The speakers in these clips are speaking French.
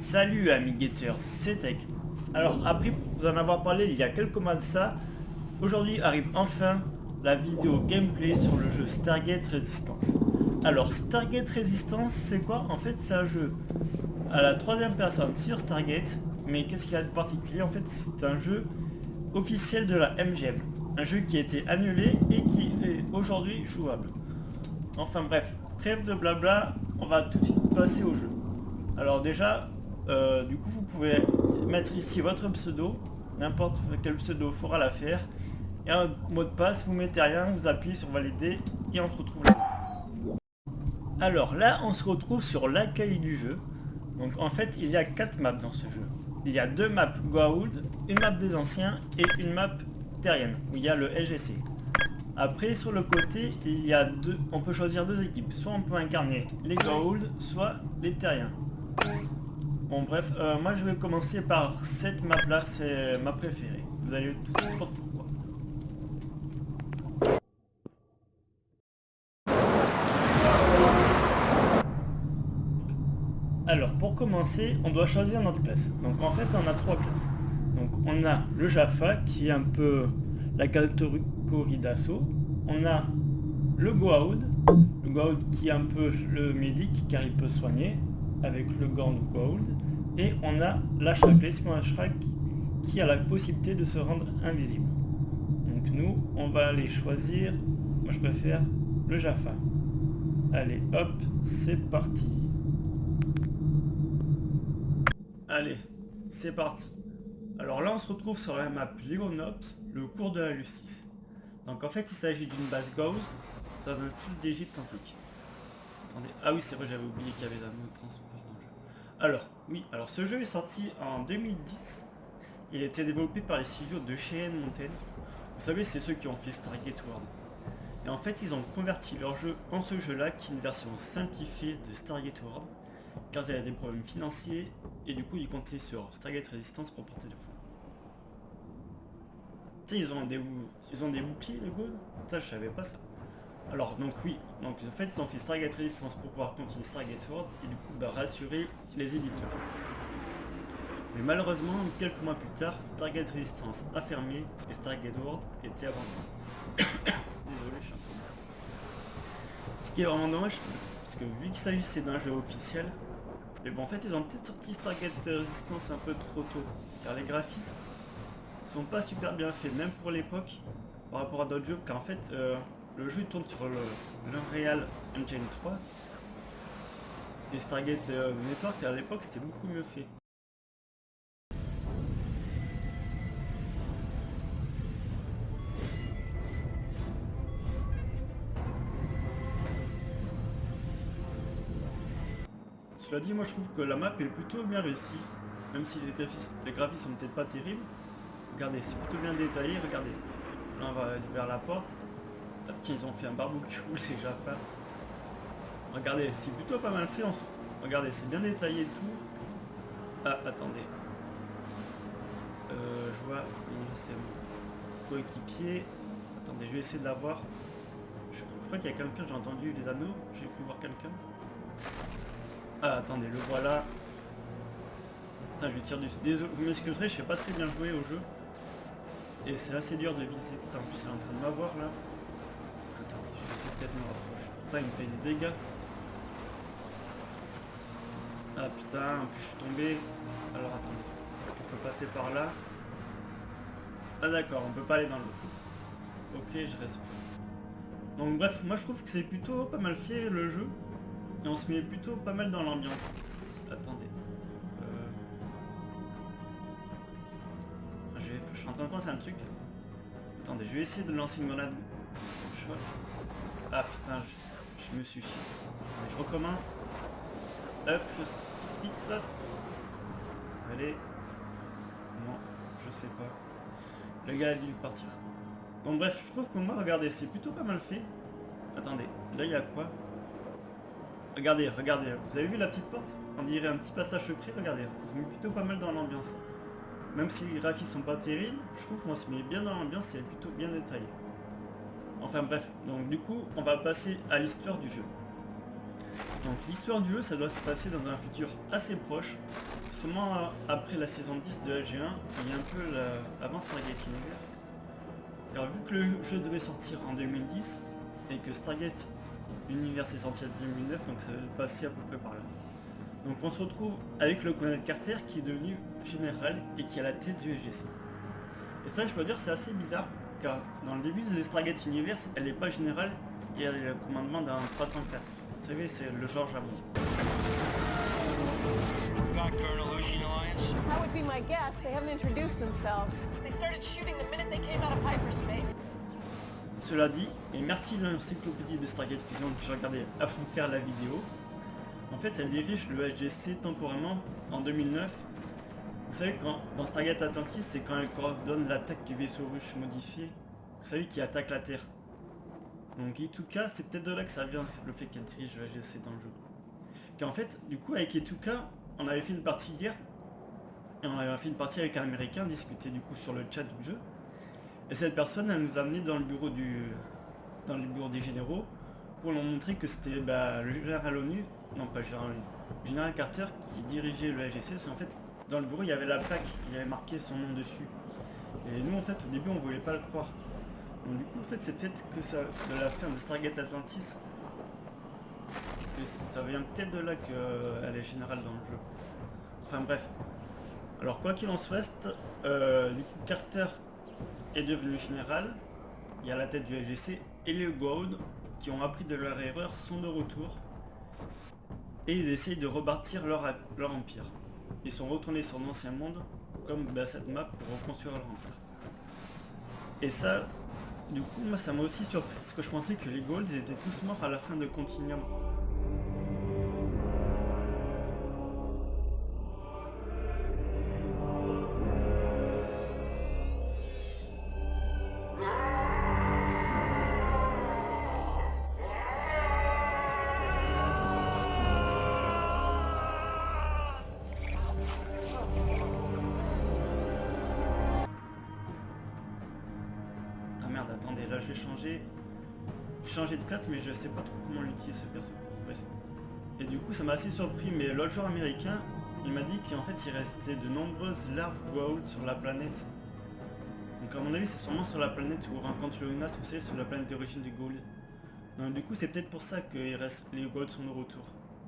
Salut amis guetteurs, c'est Tech. Alors après vous en avoir parlé il y a quelques mois de ça, aujourd'hui arrive enfin la vidéo gameplay sur le jeu Stargate Resistance. Alors Stargate Resistance c'est quoi? En fait c'est un jeu à la troisième personne sur Stargate, mais qu'est-ce qu'il y a de particulier? En fait c'est un jeu officiel de la MGM. Un jeu qui a été annulé et qui est aujourd'hui jouable. Enfin bref, trêve de blabla, on va tout de suite passer au jeu. Alors déjà, du coup vous pouvez mettre ici votre pseudo, n'importe quel pseudo fera l'affaire, et un mot de passe, vous mettez rien, vous appuyez sur valider et on se retrouve là. Alors là on se retrouve sur l'accueil du jeu. Donc en fait il y a 4 maps dans ce jeu. Il y a 2 maps Goa'uld, une map des anciens et une map terrienne où il y a le LGC. Après sur le côté il y a on peut choisir 2 équipes, soit on peut incarner les Goa'uld, soit les terriens. Bon bref, moi je vais commencer par cette map là, c'est ma préférée. Vous allez tout de suite voir pourquoi. Alors pour commencer, on doit choisir notre classe. Donc en fait on a 3 classes. Donc on a le Jaffa qui est un peu la catégorie d'assaut. On a le Goa'uld qui est un peu le médic car il peut soigner avec le gant Goa'uld. Et on a l'Ashrak, l'espion Ashrak qui a la possibilité de se rendre invisible. Donc nous, on va aller choisir, moi je préfère le Jaffa. Allez, hop, c'est parti. Allez, c'est parti. Alors là, on se retrouve sur la map Léonopt, le cours de la justice. Donc en fait, il s'agit d'une base Gauss dans un style d'Égypte antique. Attendez, ah oui, c'est vrai, j'avais oublié qu'il y avait des anneaux de transport dans le jeu. Alors, oui, alors ce jeu est sorti en 2010. Il a été développé par les studios de Cheyenne Mountain. Vous savez, c'est ceux qui ont fait Stargate World. Et en fait, ils ont converti leur jeu en ce jeu-là, qui est une version simplifiée de Stargate World, car il y a des problèmes financiers, et du coup, ils comptaient sur Stargate Resistance pour porter le fond. Tu sais, ils ont des boucliers, les Gauls. Ça, je savais pas ça. Alors, donc oui, donc en fait, ils ont fait Stargate Resistance pour pouvoir continuer Stargate World, et du coup, rassurer les éditeurs. Mais malheureusement, quelques mois plus tard, Stargate Resistance a fermé, et Stargate World était abandonné. Désolé, je suis un peu mal. Ce qui est vraiment dommage, parce que vu qu'il s'agissait d'un jeu officiel, mais bon en fait ils ont peut-être sorti Stargate Resistance un peu trop tôt, car les graphismes sont pas super bien faits, même pour l'époque, par rapport à d'autres jeux, car en fait le jeu tourne sur le Unreal Engine 3, et Stargate Network à l'époque c'était beaucoup mieux fait. Cela dit, moi je trouve que la map est plutôt bien réussie, même si les graphismes sont peut-être pas terribles. Regardez, c'est plutôt bien détaillé, regardez. Là on va vers la porte. Ah, tiens, ils ont fait un barbecue, les Jaffa. Regardez, c'est plutôt pas mal fait. Regardez, c'est bien détaillé et tout. Ah, attendez. Je vois, c'est mon coéquipier. Attendez, je vais essayer de la voir. Je crois qu'il y a quelqu'un, j'ai entendu les anneaux. J'ai cru voir quelqu'un. Ah, attendez, le voilà. Putain, je tire dessus. Désolé, vous m'excuserez, je sais pas très bien jouer au jeu. Et c'est assez dur de viser. Putain, en plus, il est en train de m'avoir là. Attendez, je vais essayer peut-être de me rapprocher. Putain, il me fait des dégâts. Ah putain, en plus je suis tombé. Alors attendez, on peut passer par là. Ah d'accord, on peut pas aller dans l'eau. Ok, je reste. Donc bref, moi je trouve que c'est plutôt pas mal fait le jeu. Et on se met plutôt pas mal dans l'ambiance. Attendez. Je suis en train de penser à un truc. Attendez, je vais essayer de lancer une grenade. Choc. Ah putain, je me suis chié. Attendez, je recommence. Hop, vite, saute. Allez. Non, je sais pas. Le gars a dû partir. Bon bref, je trouve que moi, regardez, c'est plutôt pas mal fait. Attendez, là il y a quoi? Regardez, regardez, vous avez vu la petite porte? On dirait un petit passage secret, regardez. On se met plutôt pas mal dans l'ambiance. Même si les graphismes sont pas terribles, je trouve qu'on se met bien dans l'ambiance, c'est plutôt bien détaillé. Enfin bref, donc du coup, on va passer à l'histoire du jeu. Donc l'histoire du jeu, ça doit se passer dans un futur assez proche, seulement après la saison 10 de SG1 et un peu avant Stargate Universe. Car vu que le jeu devait sortir en 2010 et que Stargate Universe est sorti en 2009, donc ça devait passer à peu près par là. Donc on se retrouve avec le colonel Carter qui est devenu général et qui a la tête du SGC. Et ça, je dois dire, c'est assez bizarre, car dans le début de Stargate Universe, elle n'est pas générale et elle est le commandement d'un 304. Vous savez, c'est le George Hammond. That would be my guess. They haven't introduced themselves. They started shooting the minute they came out of hyperspace. Cela dit, et merci l'encyclopédie de Stargate Fusion que j'ai regardé avant de faire la vidéo, en fait elle dirige le SGC temporairement en 2009. Vous savez, dans Stargate Atlantis, c'est quand elle coordonne l'attaque du vaisseau russe modifié, vous savez, qui attaque la Terre. Donc Ituka, c'est peut-être de là que ça vient, le fait qu'elle dirige le SGC dans le jeu. Car en fait, du coup, avec Ituka, on avait fait une partie hier, et on avait fait une partie avec un Américain, discuter du coup sur le chat du jeu. Et cette personne, elle nous a amené dans le bureau des généraux, pour leur montrer que c'était le général ONU, non pas général ONU, général Carter qui dirigeait le SGC, parce qu'en fait, dans le bureau, il y avait la plaque, il y avait marqué son nom dessus. Et nous, en fait, au début, on voulait pas le croire. Donc du coup, en fait, c'est peut-être que ça, de la fin de Stargate Atlantis, que ça vient peut-être de là qu'elle est générale dans le jeu. Enfin bref. Alors quoi qu'il en soit, du coup, Carter est devenu général, il y a la tête du SGC, et les Goa'uld, qui ont appris de leur erreur, sont de retour, et ils essayent de rebâtir leur empire. Ils sont retournés sur l'ancien monde, comme cette map, pour reconstruire leur empire. Et ça, du coup, moi ça m'a aussi surpris, parce que je pensais que les Goa'uld étaient tous morts à la fin de Continuum. Attendez, là je vais changer de classe, mais je sais pas trop comment l'utiliser ce perso. Bref. Et du coup ça m'a assez surpris, mais l'autre joueur américain, il m'a dit qu'en fait il restait de nombreuses larves Goa'uld sur la planète. Donc à mon avis c'est sûrement sur la planète où on rencontre le Unas, vous savez, sur la planète d'origine du Goa'uld. Donc du coup c'est peut-être pour ça que les Goa'uld sont de retour.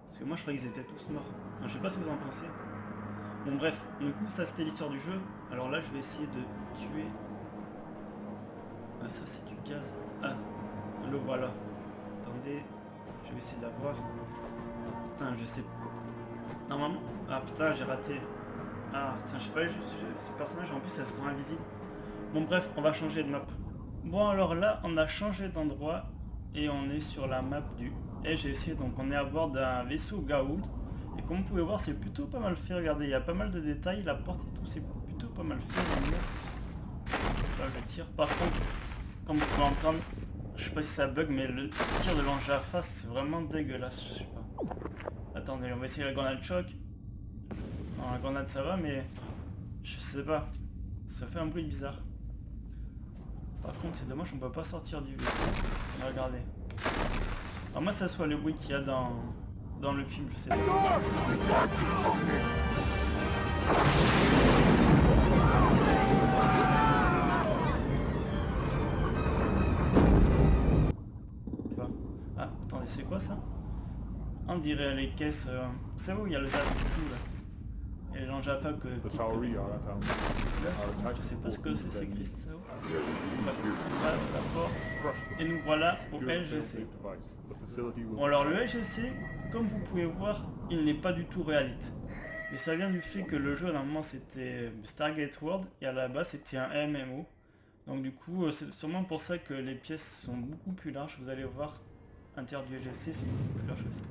Parce que moi je croyais qu'ils étaient tous morts. Enfin, je sais pas ce que vous en pensez. Bon bref, du coup ça c'était l'histoire du jeu. Alors là je vais essayer de tuer... Ah, ça c'est du gaz. Ah, le voilà. Attendez, je vais essayer de l'avoir. Putain, je sais. Normalement. Ah putain, j'ai raté. Ah putain, je sais pas, ce personnage en plus ça sera invisible. Bon bref, on va changer de map. Bon alors là, on a changé d'endroit et on est sur la map du SGC. Donc on est à bord d'un vaisseau Goa'uld. Et comme vous pouvez voir, c'est plutôt pas mal fait. Regardez, il y a pas mal de détails, la porte et tout, c'est plutôt pas mal fait. Là je tire. Par contre, comme vous pouvez entendre, je sais pas si ça bug, mais le tir de l'engin à face c'est vraiment dégueulasse, je sais pas. Attendez, on va essayer la grenade choc. Non, la grenade ça va, mais je sais pas. Ça fait un bruit bizarre. Par contre c'est dommage, on peut pas sortir du vaisseau. Regardez. Alors moi ça soit le bruit qu'il y a dans le film, je sais pas. Ah, attendez, c'est quoi ça? On dirait les caisses... Vous savez où il y a le date et tout là? Et l'engin à fab que... Là, je sais pas ce que c'est écrit ça. On passe la porte. Et nous voilà au LGC. Bon alors le LGC, comme vous pouvez voir, il n'est pas du tout réaliste. Mais ça vient du fait que le jeu normalement c'était Stargate World et à la base c'était un MMO. Donc du coup c'est sûrement pour ça que les pièces sont beaucoup plus larges, vous allez voir. L'intérieur du LGC c'est beaucoup plus large que ça.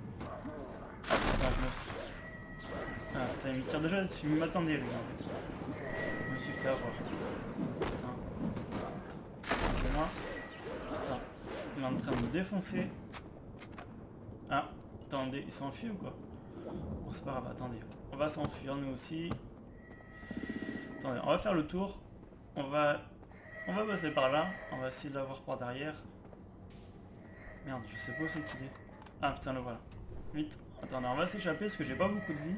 Ah putain, ah putain, il me tire déjà dessus, il m'attendait lui en fait. Je me suis fait avoir. Putain. Excusez-moi. Putain. Il est en train de me défoncer. Ah, attendez, il s'enfuit ou quoi? Bon c'est pas grave, attendez. On va s'enfuir nous aussi. Attendez, on va faire le tour. On va passer par là. On va essayer de l'avoir par derrière. Merde, je sais pas où c'est qu'il est. Ah putain, le voilà. Vite. Attendez, on va s'échapper parce que j'ai pas beaucoup de vie.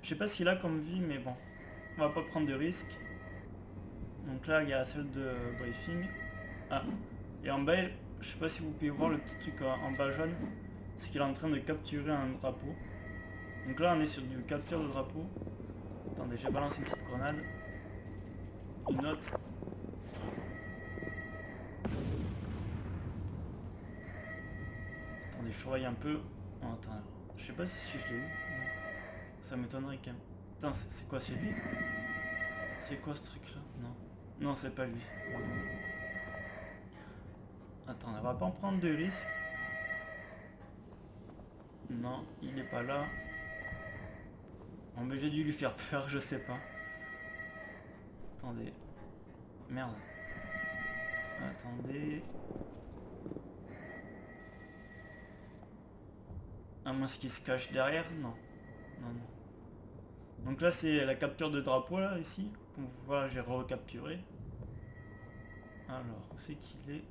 Je sais pas ce qu'il a comme vie, mais bon. On va pas prendre de risques. Donc là, il y a celle de briefing. Ah. Et en bas, je sais pas si vous pouvez voir le petit truc en bas jaune. C'est qu'il est en train de capturer un drapeau. Donc là, on est sur du capture de drapeau. Attendez, j'ai balancé une petite grenade. Une autre. Attendez, je surveille un peu. Oh, attends, je sais pas si je l'ai eu. Non. Ça m'étonnerait quand même. Putain, c'est quoi, c'est lui? C'est quoi ce truc là? Non. Non, c'est pas lui. Attends, on va pas en prendre de risques. Non, il est pas là. Bon, mais j'ai dû lui faire peur, je sais pas. Attendez. Merde. Attendez. À moins qu'il se cache derrière? Non. Non, non. Donc là, c'est la capture de drapeau, là, ici. Comme vous voyez, j'ai recapturé. Alors, où c'est qu'il est?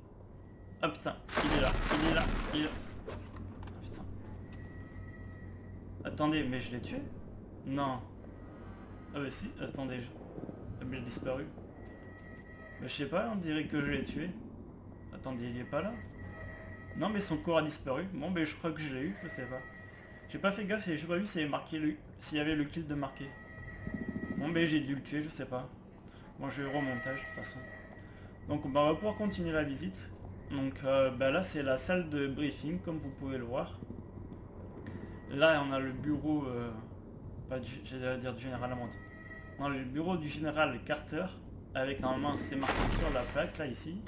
Ah putain, il est là, il est là, il est là. Ah putain. Attendez, mais je l'ai tué? Non. Ah bah si, attendez, il a disparu. Mais je sais pas, on dirait que je l'ai tué. Attendez, il est pas là? Non mais son corps a disparu. Bon mais je crois que je l'ai eu, je sais pas. J'ai pas fait gaffe, j'ai pas vu s'il y avait le kill de marqué. Bon mais j'ai dû le tuer, je sais pas. Bon je vais au remontage de toute façon. Donc on va pouvoir continuer la visite. Donc bah là c'est la salle de briefing comme vous pouvez le voir. Là on a le bureau, j'allais dire du général Lamont. On a le bureau du général Carter. Avec normalement c'est marqué sur la plaque là ici.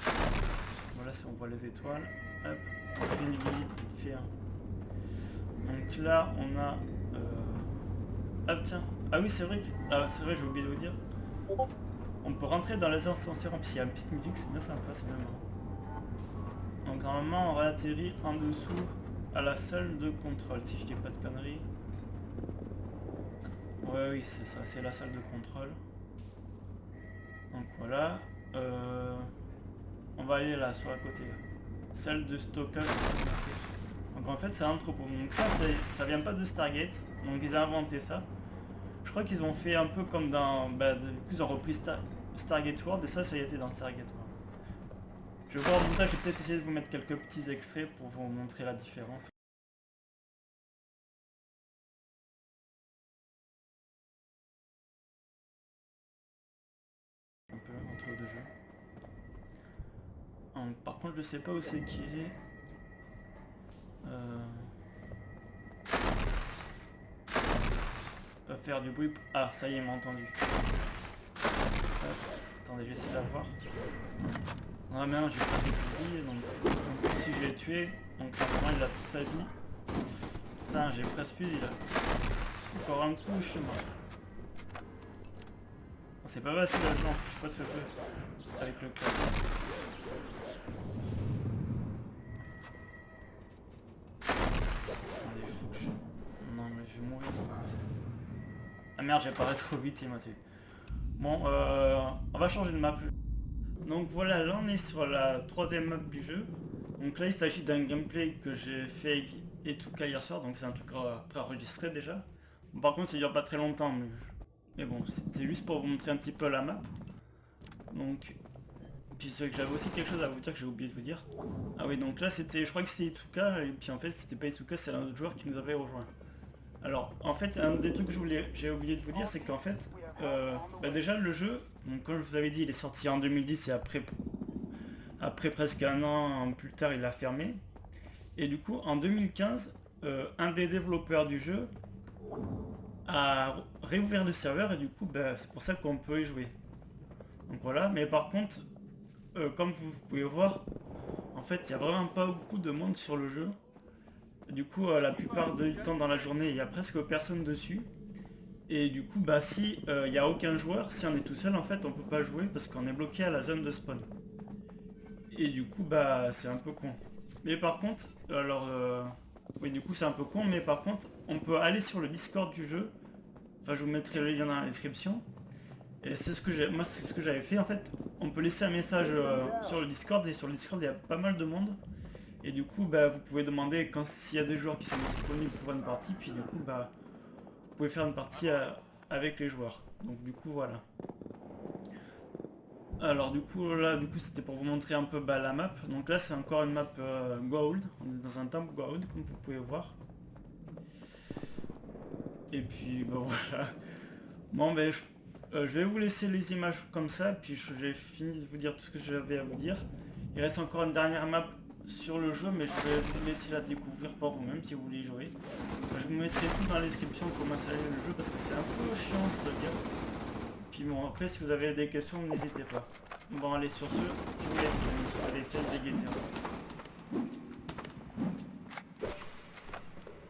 Voilà si on voit les étoiles. Hop, on fait une visite vite fait. Hein. Donc là on a... Ah tiens, ah oui c'est vrai que... Ah c'est vrai j'ai oublié de vous dire. On peut rentrer dans les ascenseurs en plus il y a une petite musique, c'est bien sympa, c'est bien marrant. Donc normalement on réatterrit en dessous à la salle de contrôle si je dis pas de conneries. Ouais oui c'est ça, c'est la salle de contrôle. Donc voilà. On va aller là sur la côté. Salle de stockage. Donc en fait c'est un entrepôt. Donc ça vient pas de Stargate. Donc ils ont inventé ça. Je crois qu'ils ont fait un peu comme dans... ils ont repris Stargate World et ça a été dans Stargate World. Je vais voir au montage, je vais peut-être essayer de vous mettre quelques petits extraits pour vous montrer la différence. Un peu entre les deux jeux. Par contre je sais pas où c'est qu'il est. Va faire du bruit. Ah ça y est il m'a entendu. Hop. Attendez, je vais essayer de la voir. Ah mais non, j'ai pas fait de vie, donc si je l'ai tué, donc normalement il a toute sa vie. Putain, j'ai presque eu, il a encore un coup, je suis mort. C'est pas facile à jouer, je suis pas très joué avec le cœur. Attendez, faut que je... Non mais je vais mourir, c'est pas possible. Ah merde, j'apparais trop vite, il m'a tué. Bon, on va changer de map. Donc voilà, là on est sur la troisième map du jeu. Donc là il s'agit d'un gameplay que j'ai fait et tout cas hier soir, donc c'est un truc préenregistré déjà. Bon, par contre ça dure pas très longtemps, mais bon, c'est juste pour vous montrer un petit peu la map. Donc, puis c'est que j'avais aussi quelque chose à vous dire que j'ai oublié de vous dire. Ah oui, donc là c'était, je crois que c'était Ituka, et puis en fait c'était pas Ituka, c'est un autre joueur qui nous avait rejoint. Alors en fait un des trucs que j'ai oublié de vous dire c'est qu'en fait déjà le jeu, donc comme je vous avais dit il est sorti en 2010 et après presque un an plus tard il a fermé. Et du coup en 2015 un des développeurs du jeu a réouvert le serveur et du coup c'est pour ça qu'on peut y jouer. Donc voilà, mais par contre comme vous pouvez voir en fait il n'y a vraiment pas beaucoup de monde sur le jeu. Du coup la plupart du temps dans la journée il y a presque personne dessus. Et du coup si il n'y a aucun joueur, si on est tout seul en fait on peut pas jouer parce qu'on est bloqué à la zone de spawn. Et du coup c'est un peu con. Mais par contre, alors oui du coup c'est un peu con, mais par contre on peut aller sur le Discord du jeu. Enfin je vous mettrai le lien dans la description. Et c'est ce que moi c'est ce que j'avais fait en fait. On peut laisser un message sur le Discord et sur le Discord il y a pas mal de monde. Et du coup, bah, vous pouvez demander quand s'il y a des joueurs qui sont disponibles pour une partie, puis du coup, bah, vous pouvez faire une partie avec les joueurs. Donc du coup, voilà. Alors du coup, là, c'était pour vous montrer un peu bah, la map. Donc là, c'est encore une map Goa'uld. On est dans un temple Goa'uld, comme vous pouvez voir. Et puis, bah voilà. Bon, ben, je vais vous laisser les images comme ça, puis j'ai fini de vous dire tout ce que j'avais à vous dire. Il reste encore une dernière map sur le jeu, mais je vais vous laisser la découvrir par vous-même si vous voulez y jouer. Je vous mettrai tout dans la description comment ça allait le jeu, parce que c'est un peu chiant, je dois dire. Puis bon, après, si vous avez des questions, n'hésitez pas. Bon, allez, sur ce, je vous laisse. Allez, salut les Gators.